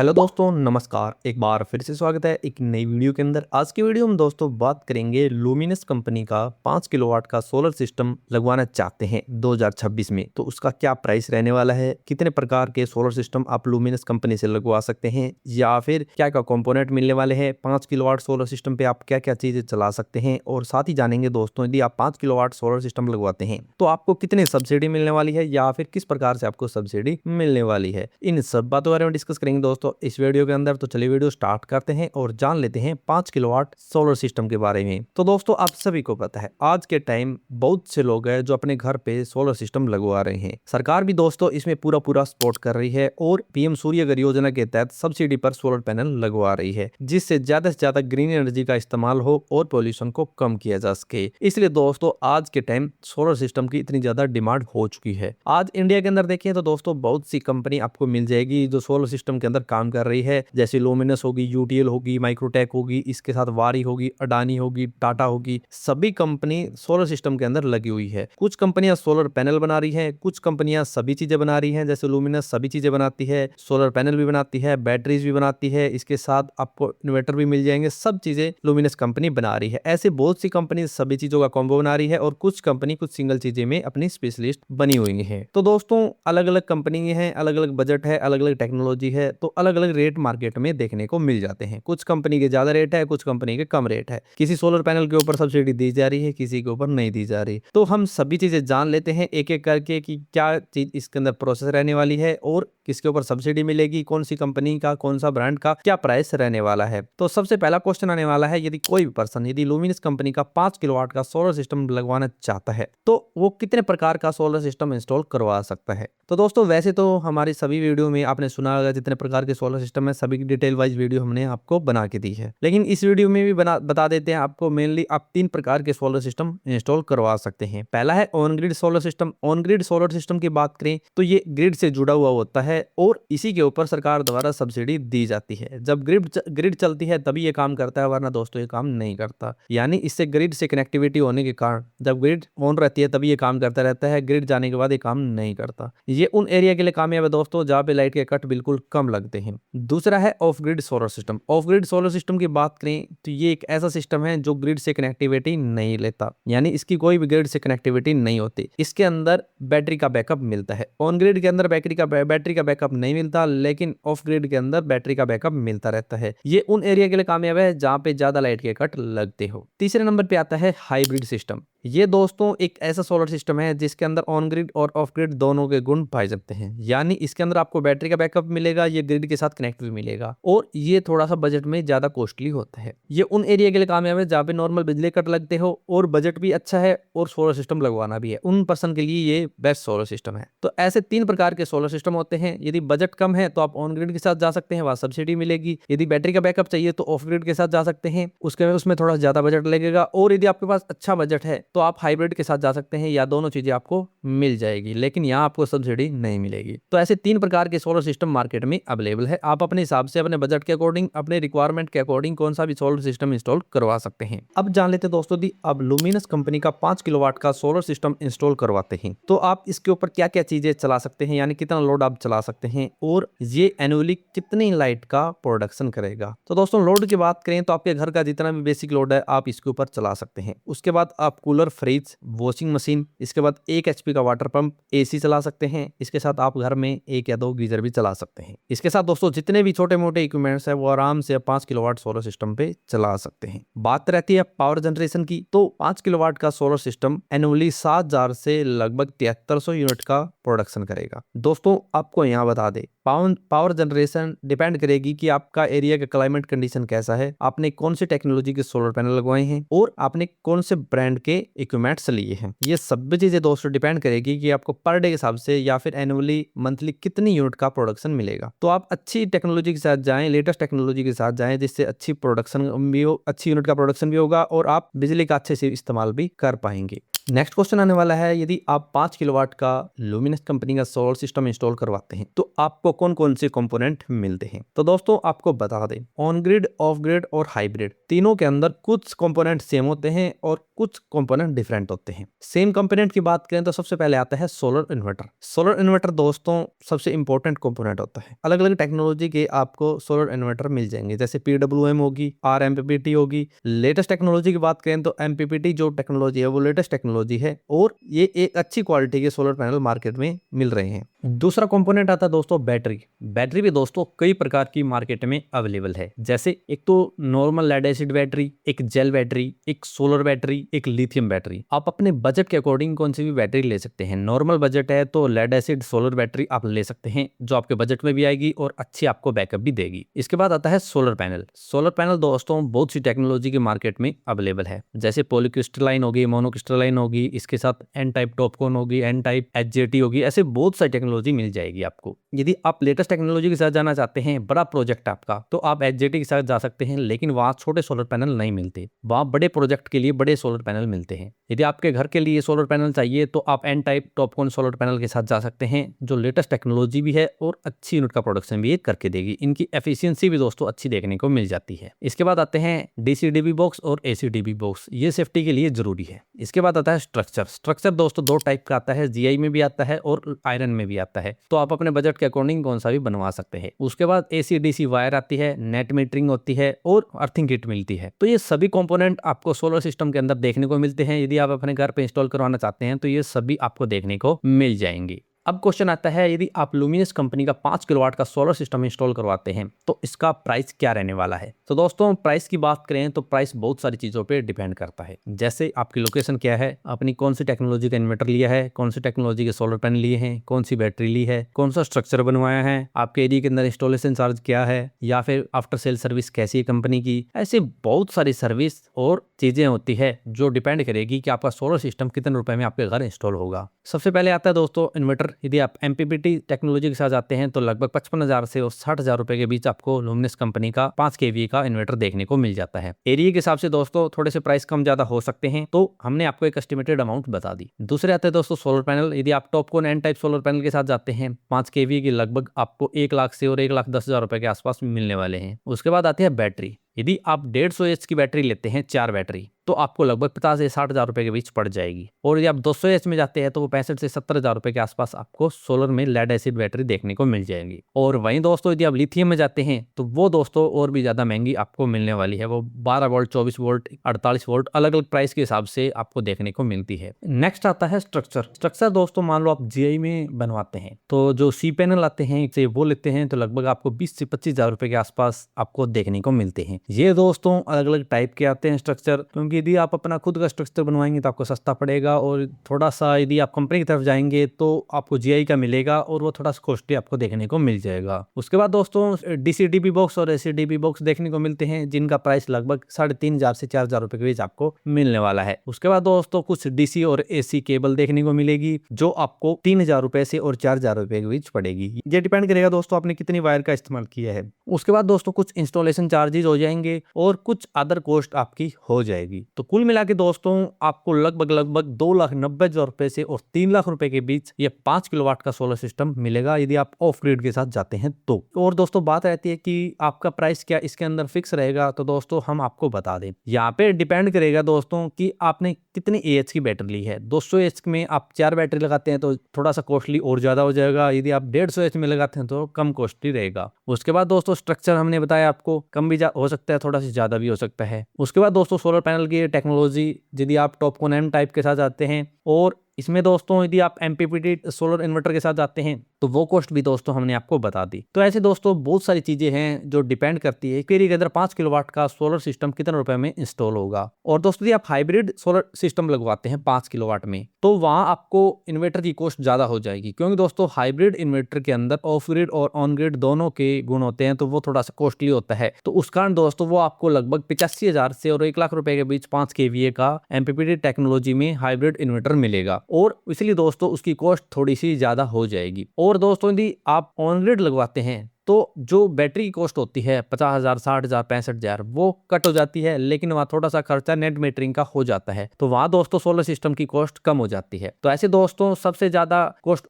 Hello दोस्तों, नमस्कार। एक बार फिर से स्वागत है एक नई वीडियो के अंदर। आज की वीडियो में दोस्तों बात करेंगे लुमिनस कंपनी का 5 किलोवाट का सोलर सिस्टम लगवाना चाहते हैं 2026 में, तो उसका क्या प्राइस रहने वाला है, कितने प्रकार के सोलर सिस्टम आप लुमिनस कंपनी से लगवा सकते हैं, या फिर क्या क्या कंपोनेंट मिलने वाले हैं 5 किलोवाट सोलर सिस्टम पे आप क्या क्या चीजें चला सकते हैं। और साथ ही जानेंगे दोस्तों, यदि आप 5 किलोवाट सोलर सिस्टम लगवाते हैं तो आपको कितनी सब्सिडी मिलने वाली है, या फिर किस प्रकार से आपको सब्सिडी मिलने वाली है। इन सब बातों के बारे में डिस्कस करेंगे दोस्तों इस वीडियो के अंदर। तो चलिए वीडियो स्टार्ट करते हैं और जान लेते हैं 5 किलोवाट सोलर सिस्टम के बारे में। तो दोस्तों आप सभी को पता है आज के टाइम बहुत से लोग हैं जो अपने घर पे सोलर सिस्टम लगवा रहे हैं। सरकार भी दोस्तों इसमें पूरा पूरा सपोर्ट कर रही है और पीएम सूर्य घर योजना के तहत सब्सिडी पर सोलर पैनल लगवा रही है, जिससे ज्यादा से ज्यादा ग्रीन एनर्जी का इस्तेमाल हो और पोल्यूशन को कम किया जा सके। इसलिए दोस्तों आज के टाइम सोलर सिस्टम की इतनी ज्यादा डिमांड हो चुकी है। आज इंडिया के अंदर देखें तो दोस्तों बहुत सी कंपनी आपको मिल जाएगी जो सोलर सिस्टम के अंदर काम कर रही है, जैसे लुमिनस होगी, यूटीएल होगी, माइक्रोटेक होगी, इसके साथ वारी होगी, अडानी होगी, टाटा होगी। सभी कंपनी सोलर सिस्टम के अंदर लगी हुई है। कुछ कंपनियां सोलर पैनल बना रही हैं, कुछ कंपनियां सभी चीजें बना रही हैं। जैसे लुमिनस सभी चीजें बनाती है, सोलर पैनल भी बनाती है, बैटरीज भी बनाती है, इसके साथ आपको इन्वर्टर भी मिल जाएंगे। सब चीजें लुमिनस कंपनी बना रही है। ऐसे बहुत सी कंपनी सभी चीजों का कॉम्बो बना रही है और कुछ कंपनी कुछ सिंगल चीजें में अपनी स्पेशलिस्ट बनी हुई है। तो दोस्तों अलग अलग कंपनी है, अलग अलग बजट है, अलग अलग टेक्नोलॉजी है, तो अलग अलग रेट मार्केट में देखने को मिल जाते हैं। कुछ कंपनी के ज्यादा रेट है, कुछ कंपनी के कम रेट है। किसी सोलर पैनल के ऊपर सब्सिडी दी जा रही है, किसी के ऊपर नहीं दी जा रही। तो हम सभी चीजें जान लेते हैं एक एक करके कि क्या चीज इसके अंदर प्रोसेस रहने वाली है और किसके ऊपर सब्सिडी मिलेगी, कौन सी कंपनी का, कौन सा ब्रांड का क्या प्राइस रहने वाला है। तो सबसे पहला क्वेश्चन आने वाला है, यदि कोई भी पर्सन यदि लुमिनस कंपनी का 5 किलोवाट का सोलर सिस्टम लगवाना चाहता है तो वो कितने प्रकार का सोलर सिस्टम इंस्टॉल करवा सकता है। तो दोस्तों वैसे तो हमारी सभी वीडियो में आपने सुना होगा जितने प्रकार के सोलर सिस्टम है सभी की डिटेल वाइज वीडियो हमने आपको बना के दी है, लेकिन इस वीडियो में भी बता देते हैं आपको। मेनली आप 3 प्रकार के सोलर सिस्टम इंस्टॉल करवा सकते हैं। पहला है on grid solar system. On grid solar system की बात करें तो ये ग्रिड से जुड़ा हुआ होता है और इसी के ऊपर सरकार द्वारा सब्सिडी दी जाती है। जब ग्रिड चलती है तभी ये काम करता है, वरना दोस्तों ये काम नहीं करता। यानी इससे ग्रिड से कनेक्टिविटी होने के कारण जब ग्रिड ऑन रहती है तभी ये काम करता रहता है, ग्रिड जाने के बाद ये काम नहीं करता। ये उन एरिया के लिए कामयाब है दोस्तों जहाँ पे लाइट के कट बिल्कुल कम लगते हैं। दूसरा है of grid solar system. Of grid solar system की बात करें तो ये एक ऐसा सिस्टम है जो ग्रिड से कनेक्टिविटी नहीं लेता, यानी इसकी कोई भी ग्रिड से कनेक्टिविटी नहीं होती। इसके अंदर बैटरी का बैकअप मिलता है। ऑन ग्रिड के अंदर बैटरी का बैकअप नहीं मिलता, लेकिन ऑफ ग्रिड के अंदर बैटरी का बैकअप मिलता रहता है। ये उन एरिया के लिए कामयाब है जहां पे ज्यादा लाइट के कट लगते हो। तीसरे नंबर पे आता है हाइब्रिड सिस्टम। ये दोस्तों एक ऐसा सोलर सिस्टम है जिसके अंदर ऑन ग्रिड और ऑफ ग्रिड दोनों के गुण पाए जाते हैं। यानी इसके अंदर आपको बैटरी का बैकअप मिलेगा, ये ग्रिड के साथ कनेक्ट भी मिलेगा, और ये थोड़ा सा बजट में ज्यादा कॉस्टली होता है। ये उन एरिया के लिए कामयाब है जहाँ पे नॉर्मल बिजली कट लगते हो और बजट भी अच्छा है और सोलर सिस्टम लगवाना भी है। उन पर्सन के लिए ये बेस्ट सोलर सिस्टम है। तो ऐसे 3 प्रकार के सोलर सिस्टम होते हैं। यदि बजट कम है तो आप ऑन ग्रिड के साथ जा सकते हैं, वहां सब्सिडी मिलेगी। यदि बैटरी का बैकअप चाहिए तो ऑफ ग्रिड के साथ जा सकते हैं, उसमें थोड़ा ज्यादा बजट लगेगा। और यदि आपके पास अच्छा बजट है तो आप हाइब्रिड के साथ जा सकते हैं, या दोनों चीजें आपको मिल जाएगी, लेकिन यहाँ आपको सब्सिडी नहीं मिलेगी। तो ऐसे 3 प्रकार के सोलर सिस्टम मार्केट में अवेलेबल है। आप अपने हिसाब से अपने बजट के अकॉर्डिंग, अपने रिक्वायरमेंट के अकॉर्डिंग कौन सा भी सोलर सिस्टम इंस्टॉल करवा सकते हैं। अब जान लेते हैं दोस्तों अब लुमिनस कंपनी का 5 किलोवाट का सोलर सिस्टम इंस्टॉल करवाते हैं तो आप इसके ऊपर क्या क्या चीजें चला सकते हैं, यानी कितना लोड आप चला सकते हैं और ये एनुअली कितनी लाइट का प्रोडक्शन करेगा। तो दोस्तों लोड की बात करें तो आपके घर का जितना भी बेसिक लोड है आप इसके ऊपर चला सकते हैं। उसके बाद आप कूलर, फ्रिज, वॉशिंग मशीन, इसके बाद 1 HP का वाटर पंप, एसी चला सकते हैं। इसके साथ आप घर में 1 या 2 गीजर भी चला सकते हैं। इसके साथ दोस्तों जितने भी छोटे मोटे इक्विपमेंट्स है वो आराम से 5 किलोवाट सोलर सिस्टम पे चला सकते हैं। बात रहती है पावर जनरेशन की, तो 5 किलोवाट का सोलर सिस्टम एनुअली 7000 से लगभग 7300 यूनिट का प्रोडक्शन करेगा। दोस्तों आपको यहाँ बता दे पावर जनरेशन डिपेंड करेगी कि आपका एरिया का क्लाइमेट कंडीशन कैसा है, आपने कौन सी टेक्नोलॉजी के सोलर पैनल लगवाए हैं और आपने कौन से ब्रांड के इक्विपमेंट्स लिए हैं। ये सब चीजें दोस्तों डिपेंड करेगी कि आपको पर डे के हिसाब से या फिर एनुअली मंथली कितनी यूनिट का प्रोडक्शन मिलेगा। तो आप अच्छी टेक्नोलॉजी के साथ जाएं, लेटेस्ट टेक्नोलॉजी के साथ जाएं, जिससे अच्छी प्रोडक्शन भी हो, अच्छी यूनिट का प्रोडक्शन भी होगा और आप बिजली का अच्छे से इस्तेमाल भी कर पाएंगे। नेक्स्ट क्वेश्चन आने वाला है, यदि आप 5 किलोवाट का लुमिनस कंपनी का सोलर सिस्टम इंस्टॉल करवाते हैं तो आपको कौन कौन से कंपोनेंट मिलते हैं। तो दोस्तों आपको बता दें, ऑन ग्रिड, ऑफ ग्रिड और हाइब्रिड तीनों के अंदर कुछ कंपोनेंट सेम होते हैं और कुछ कंपोनेंट डिफरेंट होते हैं। सेम कंपोनेंट की बात करें तो सबसे पहले आता है सोलर इन्वर्टर। सोलर इन्वर्टर दोस्तों सबसे इंपॉर्टेंट कंपोनेंट होता है। अलग अलग टेक्नोलॉजी के आपको सोलर इन्वर्टर मिल जाएंगे, जैसे PWM होगी, RMPPT होगी। लेटेस्ट टेक्नोलॉजी की बात करें तो MPPT जो टेक्नोलॉजी है वो लेटेस्ट टेक्नोलॉजी है और ये एक अच्छी क्वालिटी के सोलर पैनल मार्केट में मिल रहे हैं। दूसरा कंपोनेंट आता है दोस्तों बैटरी। बैटरी भी दोस्तों कई प्रकार की मार्केट में अवेलेबल है, जैसे एक तो नॉर्मल लेड एसिड बैटरी, एक जेल बैटरी, एक सोलर बैटरी, एक लिथियम बैटरी। आप अपने बजट के अकॉर्डिंग कौन सी भी बैटरी ले सकते हैं। नॉर्मल बजट है तो लेड एसिड सोलर बैटरी आप ले सकते हैं, जो आपके बजट में भी आएगी और अच्छी आपको बैकअप भी देगी। इसके बाद आता है सोलर पैनल। सोलर पैनल दोस्तों बहुत सी टेक्नोलॉजी के मार्केट में अवेलेबल है, जैसे पॉलीक्रिस्टलाइन होगी, मोनोक्रिस्टलाइन होगी, इसके साथ एन टाइप टॉपकॉन होगी, एन टाइप HJT होगी। ऐसे बहुत सारी टेक्नोलॉजी मिल जाएगी आपको। यदि आप लेटेस्ट टेक्नोलॉजी के साथ जाना चाहते हैं, बड़ा प्रोजेक्ट आपका, तो आप HJT के साथ जा सकते हैं, लेकिन वहाँ छोटे सोलर पैनल नहीं मिलते। वहाँ बड़े प्रोजेक्ट के लिए बड़े सोलर पैनल मिलते हैं। यदि आपके घर के लिए सोलर पैनल चाहिए तो आप N type TOPCon solar panel के साथ जा सकते हैं, जो लेटेस्ट टेक्नोलॉजी भी है और अच्छी यूनिट का प्रोडक्शन भी करके देगी। इनकी एफिशिएंसी भी दोस्तों अच्छी देखने को मिल जाती है। इसके बाद आते हैं DC-DB बॉक्स और AC-DB बॉक्स, ये सेफ्टी के लिए जरूरी है। इसके बाद आता है स्ट्रक्चर। स्ट्रक्चर दोस्तों दो टाइप का आता है, GI में भी आता है और आयरन में भी आता है, तो आप अपने बजट के अकॉर्डिंग कौन सा भी बनवा सकते हैं। उसके बाद AC-DC वायर आती है, नेट मीटरिंग होती है और अर्थिंग किट मिलती है। तो ये सभी कंपोनेंट आपको सोलर सिस्टम के अंदर देखने को मिलते हैं। यदि आप अपने घर पे इंस्टॉल करवाना चाहते हैं तो ये सभी आपको देखने को मिल जाएंगे। अब क्वेश्चन आता है, यदि आप लुमिनस कंपनी का 5 किलोवाट का सोलर सिस्टम इंस्टॉल करवाते हैं तो इसका प्राइस क्या रहने वाला है। तो दोस्तों प्राइस की बात करें तो प्राइस बहुत सारी चीजों पे डिपेंड करता है, जैसे आपकी लोकेशन क्या है, आपने कौन सी टेक्नोलॉजी का इन्वर्टर लिया है, कौन सी टेक्नोलॉजी के सोलर पैनल लिए हैं, कौन सी बैटरी ली है, कौन सा स्ट्रक्चर बनवाया है, आपके एरिया के अंदर इंस्टॉलेशन चार्ज क्या है, या फिर आफ्टर सेल सर्विस कैसी है कंपनी की। ऐसे बहुत सारी सर्विस और चीजें होती है जो डिपेंड करेगी कि आपका सोलर सिस्टम कितने रुपए में आपके घर इंस्टॉल होगा। सबसे पहले आता है दोस्तों इन्वर्टर। यदि आप MPPT टेक्नोलॉजी के साथ आते हैं तो लगभग 55,000 से और 60,000 रुपए के बीच आपको लुमिनस कंपनी का 5 kVA का इन्वर्टर देखने को मिल जाता है। एरिया के हिसाब से दोस्तों थोड़े से प्राइस कम ज्यादा हो सकते हैं, तो हमने आपको एक एस्टिमेटेड अमाउंट बता दी। दूसरे आते हैं दोस्तों सोलर पैनल। यदि आप TOPCon N type solar panel के साथ जाते हैं, 5 kVA की लगभग आपको 1 लाख से और 1,10,000 रुपए के आसपास मिलने वाले हैं। उसके बाद आती है बैटरी। यदि आप 150 एच की बैटरी लेते हैं, 4 बैटरी, तो आपको लगभग 50 से 60,000 रुपए के बीच पड़ जाएगी। और यदि आप 200 एच में जाते हैं तो वो 65 से 70,000 रुपए के आसपास आपको सोलर में लेड एसिड बैटरी देखने को मिल जाएगी। और वहीं दोस्तों यदि आप लिथियम में जाते हैं तो वो दोस्तों और भी ज्यादा महंगी आपको मिलने वाली है। वो 12 वोल्ट, 24 वोल्ट, 48 वोल्ट अलग अलग प्राइस के हिसाब से आपको देखने को मिलती है। नेक्स्ट आता है स्ट्रक्चर। स्ट्रक्चर दोस्तों मान लो आप GI में बनवाते हैं तो जो C पैनल आते हैं से वो लेते हैं तो लगभग आपको 20 से 25,000 रुपए के आसपास आपको देखने को मिलते हैं। ये दोस्तों अलग अलग टाइप के आते हैं स्ट्रक्चर, क्योंकि यदि आप अपना खुद का स्ट्रक्चर बनवाएंगे तो आपको सस्ता पड़ेगा, और थोड़ा सा यदि आप कंपनी की तरफ जाएंगे तो आपको GI का मिलेगा और वो थोड़ा सा कॉस्टली आपको देखने को मिल जाएगा। उसके बाद दोस्तों DC-DB बॉक्स और AC-DB बॉक्स देखने को मिलते हैं, जिनका प्राइस लगभग 3,500 से 4,000 रुपए के बीच आपको मिलने वाला है। उसके बाद दोस्तों कुछ DC और AC केबल देखने को मिलेगी, जो आपको 3,000 रुपए से और 4,000 रुपए के बीच पड़ेगी। ये डिपेंड करेगा दोस्तों आपने कितनी वायर का इस्तेमाल किया है। उसके बाद दोस्तों कुछ इंस्टॉलेशन चार्जेस हो जाएंगे और कुछ अदर कॉस्ट आपकी हो जाएगी। तो कुल मिला के दोस्तों आपको लगभग 2,90,000 रुपए से और 3 लाख रुपए के बीच ये 5 किलोवाट का सोलर सिस्टम मिलेगा, यदि आप ऑफ ग्रिड के साथ जाते हैं तो। और दोस्तों बात रहती है कि आपका प्राइस क्या इसके अंदर फिक्स रहेगा, तो दोस्तों हम आपको बता दें, यहाँ पे डिपेंड करेगा दोस्तों कि आपने कितनी AH की बैटरी ली है। 200 AH में आप 4 बैटरी लगाते हैं तो थोड़ा सा कॉस्टली और ज्यादा हो जाएगा। यदि आप 150 AH में लगाते हैं तो कम कॉस्टली रहेगा। उसके बाद दोस्तों स्ट्रक्चर हमने बताया आपको कम भी हो सकता है, थोड़ा सा ज्यादा भी हो सकता है। उसके बाद दोस्तों सोलर पैनल की टेक्नोलॉजी, यदि आप टॉपकॉन M टाइप के साथ आते हैं, और इसमें दोस्तों यदि आप MPPT सोलर इन्वर्टर के साथ जाते हैं तो वो कॉस्ट भी दोस्तों हमने आपको बता दी। तो ऐसे दोस्तों बहुत सारी चीजें हैं जो डिपेंड करती है कि एरिया के अंदर 5 किलोवाट का सोलर सिस्टम कितने रुपए में इंस्टॉल होगा। और दोस्तों यदि आप हाइब्रिड सोलर सिस्टम लगवाते हैं 5 किलोवाट में, तो वहां आपको इन्वर्टर की कॉस्ट ज्यादा हो जाएगी, क्योंकि दोस्तों हाइब्रिड इन्वर्टर के अंदर ऑफ ग्रिड और ऑन ग्रिड दोनों के गुण होते हैं, तो वो थोड़ा सा कॉस्टली होता है। तो उस कारण दोस्तों वो आपको लगभग 85,000 से और 1 लाख रुपए के बीच 5 kVA का MPPT टेक्नोलॉजी में हाइब्रिड इन्वर्टर मिलेगा, और इसलिए दोस्तों उसकी कॉस्ट थोड़ी सी ज्यादा हो जाएगी। और दोस्तों यदि आप ऑन ग्रिड लगवाते हैं तो जो बैटरी की कॉस्ट होती है 50,000, 60,000, 65,000 वो कट हो जाती है, लेकिन वहाँ थोड़ा सा खर्चा नेट मीटरिंग का हो जाता है, तो वहाँ दोस्तों सोलर सिस्टम की कॉस्ट कम हो जाती है। तो ऐसे दोस्तों सबसे ज़्यादा कॉस्ट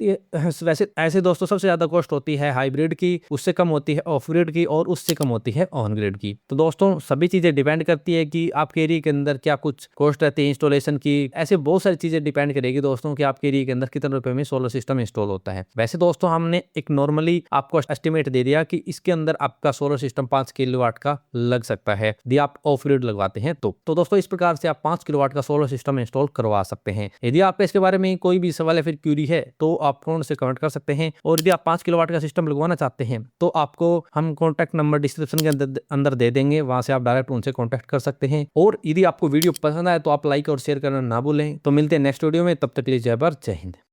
वैसे ऐसे दोस्तों सबसे ज़्यादा कॉस्ट होती है हाइब्रिड की, उससे कम होती है ऑफ ग्रिड की और उससे कम होती है ऑन ग्रिड की। तो दोस्तों सभी चीज़ें डिपेंड करती है कि आपके एरिया के अंदर क्या कुछ कॉस्ट रहती है इंस्टॉलेशन की, ऐसे बहुत सारी चीज़ें डिपेंड करेगी दोस्तों कि आपके एरिया के अंदर कितने रुपए में सोलर सिस्टम इंस्टॉल होता है। वैसे दोस्तों हमने एक नॉर्मली आपको एस्टिमेट दे दिया कि इसके अंदर आपका सोलर सिस्टम 5 किलोवाट का लग सकता है यदि आप ऑफ ग्रिड लगवाते हैं तो दोस्तों इस प्रकार से आप 5 किलोवाट का सोलर सिस्टम इंस्टॉल करवा सकते हैं। यदि आपका इसके बारे में कोई भी सवाल या फिर क्यूरी है तो आप फोन से कमेंट कर सकते हैं, और यदि आप 5 किलोवाट का सिस्टम लगवाना चाहते हैं तो आपको हम कॉन्टैक्ट नंबर डिस्क्रिप्शन के अंदर दे देंगे, वहां से आप डायरेक्ट उनसे कॉन्टैक्ट कर सकते हैं। और यदि आपको वीडियो पसंद आए तो आप लाइक और शेयर करना ना भूलें। तो मिलते हैं नेक्स्ट वीडियो में, तब तक के लिए जय भारत, जय हिंद।